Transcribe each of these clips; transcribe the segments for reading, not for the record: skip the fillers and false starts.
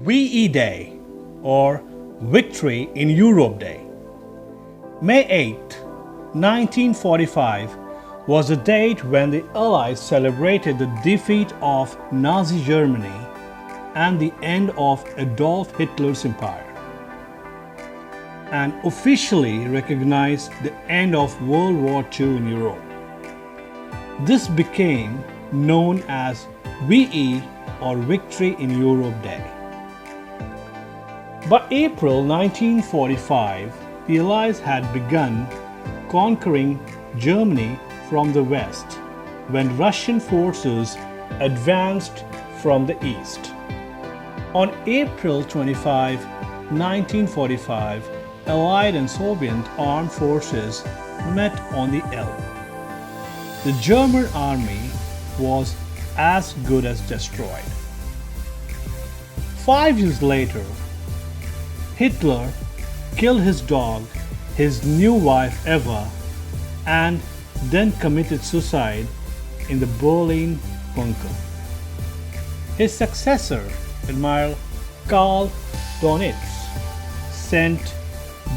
VE Day or Victory in Europe Day. May 8, 1945 was the date when the Allies celebrated the defeat of Nazi Germany and the end of Adolf Hitler's empire, and officially recognized the end of World War II in Europe. This became known as VE or Victory in Europe Day. By April 1945, the Allies had begun conquering Germany from the west when Russian forces advanced from the east. On April 25, 1945, Allied and Soviet armed forces met on the Elbe. The German army was as good as destroyed. 5 years later, Hitler killed his dog, his new wife Eva, and then committed suicide in the Berlin bunker. His successor, Admiral Karl Dönitz, sent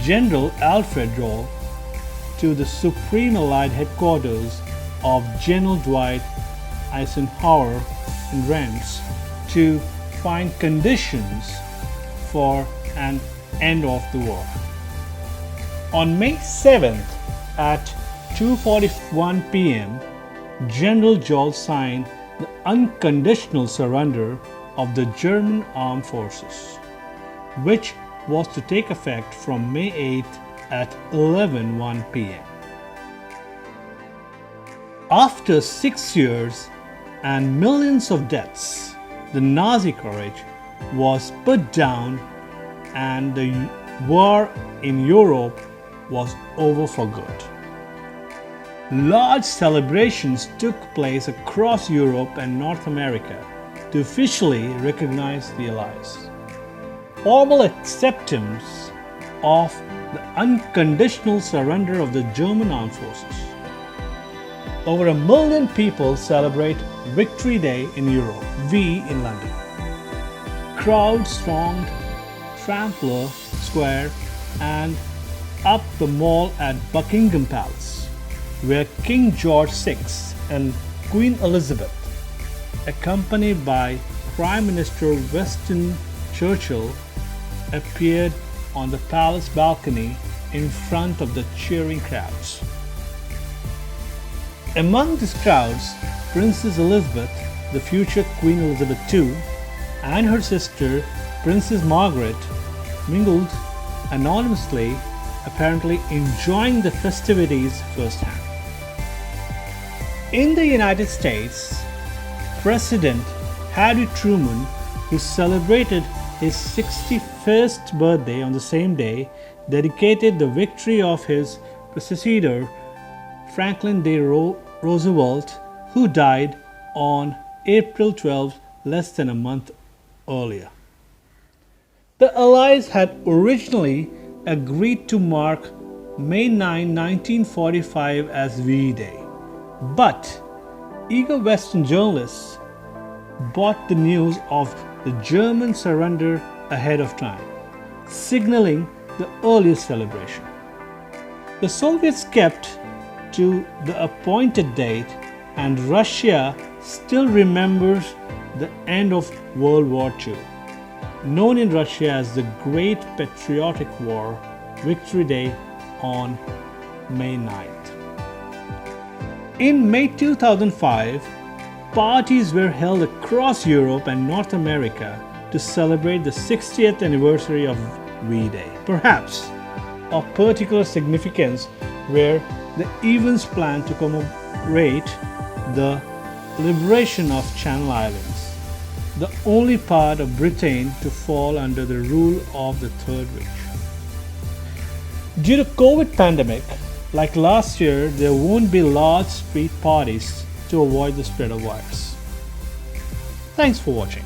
General Alfred Rohl to the Supreme Allied headquarters of General Dwight Eisenhower in Reims to find conditions for an end of the war. On May 7th at 2:41 p.m., General Joll signed the unconditional surrender of the German armed forces, which was to take effect from May 8th at 11:01 p.m. After 6 years and millions of deaths, the Nazi courage was put down and the war in Europe was over for good. Large celebrations took place across Europe and North America to officially recognize the Allies. Formal acceptance of the unconditional surrender of the German armed forces. Over 1 million people celebrate Victory Day in Europe, V in London. Crowds thronged Trafalgar Square and up the Mall at Buckingham Palace, where King George VI and Queen Elizabeth, accompanied by Prime Minister Winston Churchill, appeared on the palace balcony in front of the cheering crowds. Among these crowds, Princess Elizabeth, the future Queen Elizabeth II, and her sister Princess Margaret mingled anonymously, apparently enjoying the festivities firsthand. In the United States, President Harry Truman, who celebrated his 61st birthday on the same day, dedicated the victory of his predecessor Franklin D. Roosevelt, who died on April 12, less than a month earlier. The Allies had originally agreed to mark May 9, 1945 as VE Day, but eager Western journalists brought the news of the German surrender ahead of time, signaling the earliest celebration. The Soviets kept to the appointed date, and Russia still remembers the end of World War II, known in Russia as the Great Patriotic War, Victory Day on May 9th. In May 2005, parties were held across Europe and North America to celebrate the 60th anniversary of VE Day. Perhaps of particular significance were the events planned to commemorate the liberation of Channel Islands, the only part of Britain to fall under the rule of the Third Reich. Due to COVID pandemic, like last year, there won't be large street parties to avoid the spread of virus. Thanks for watching.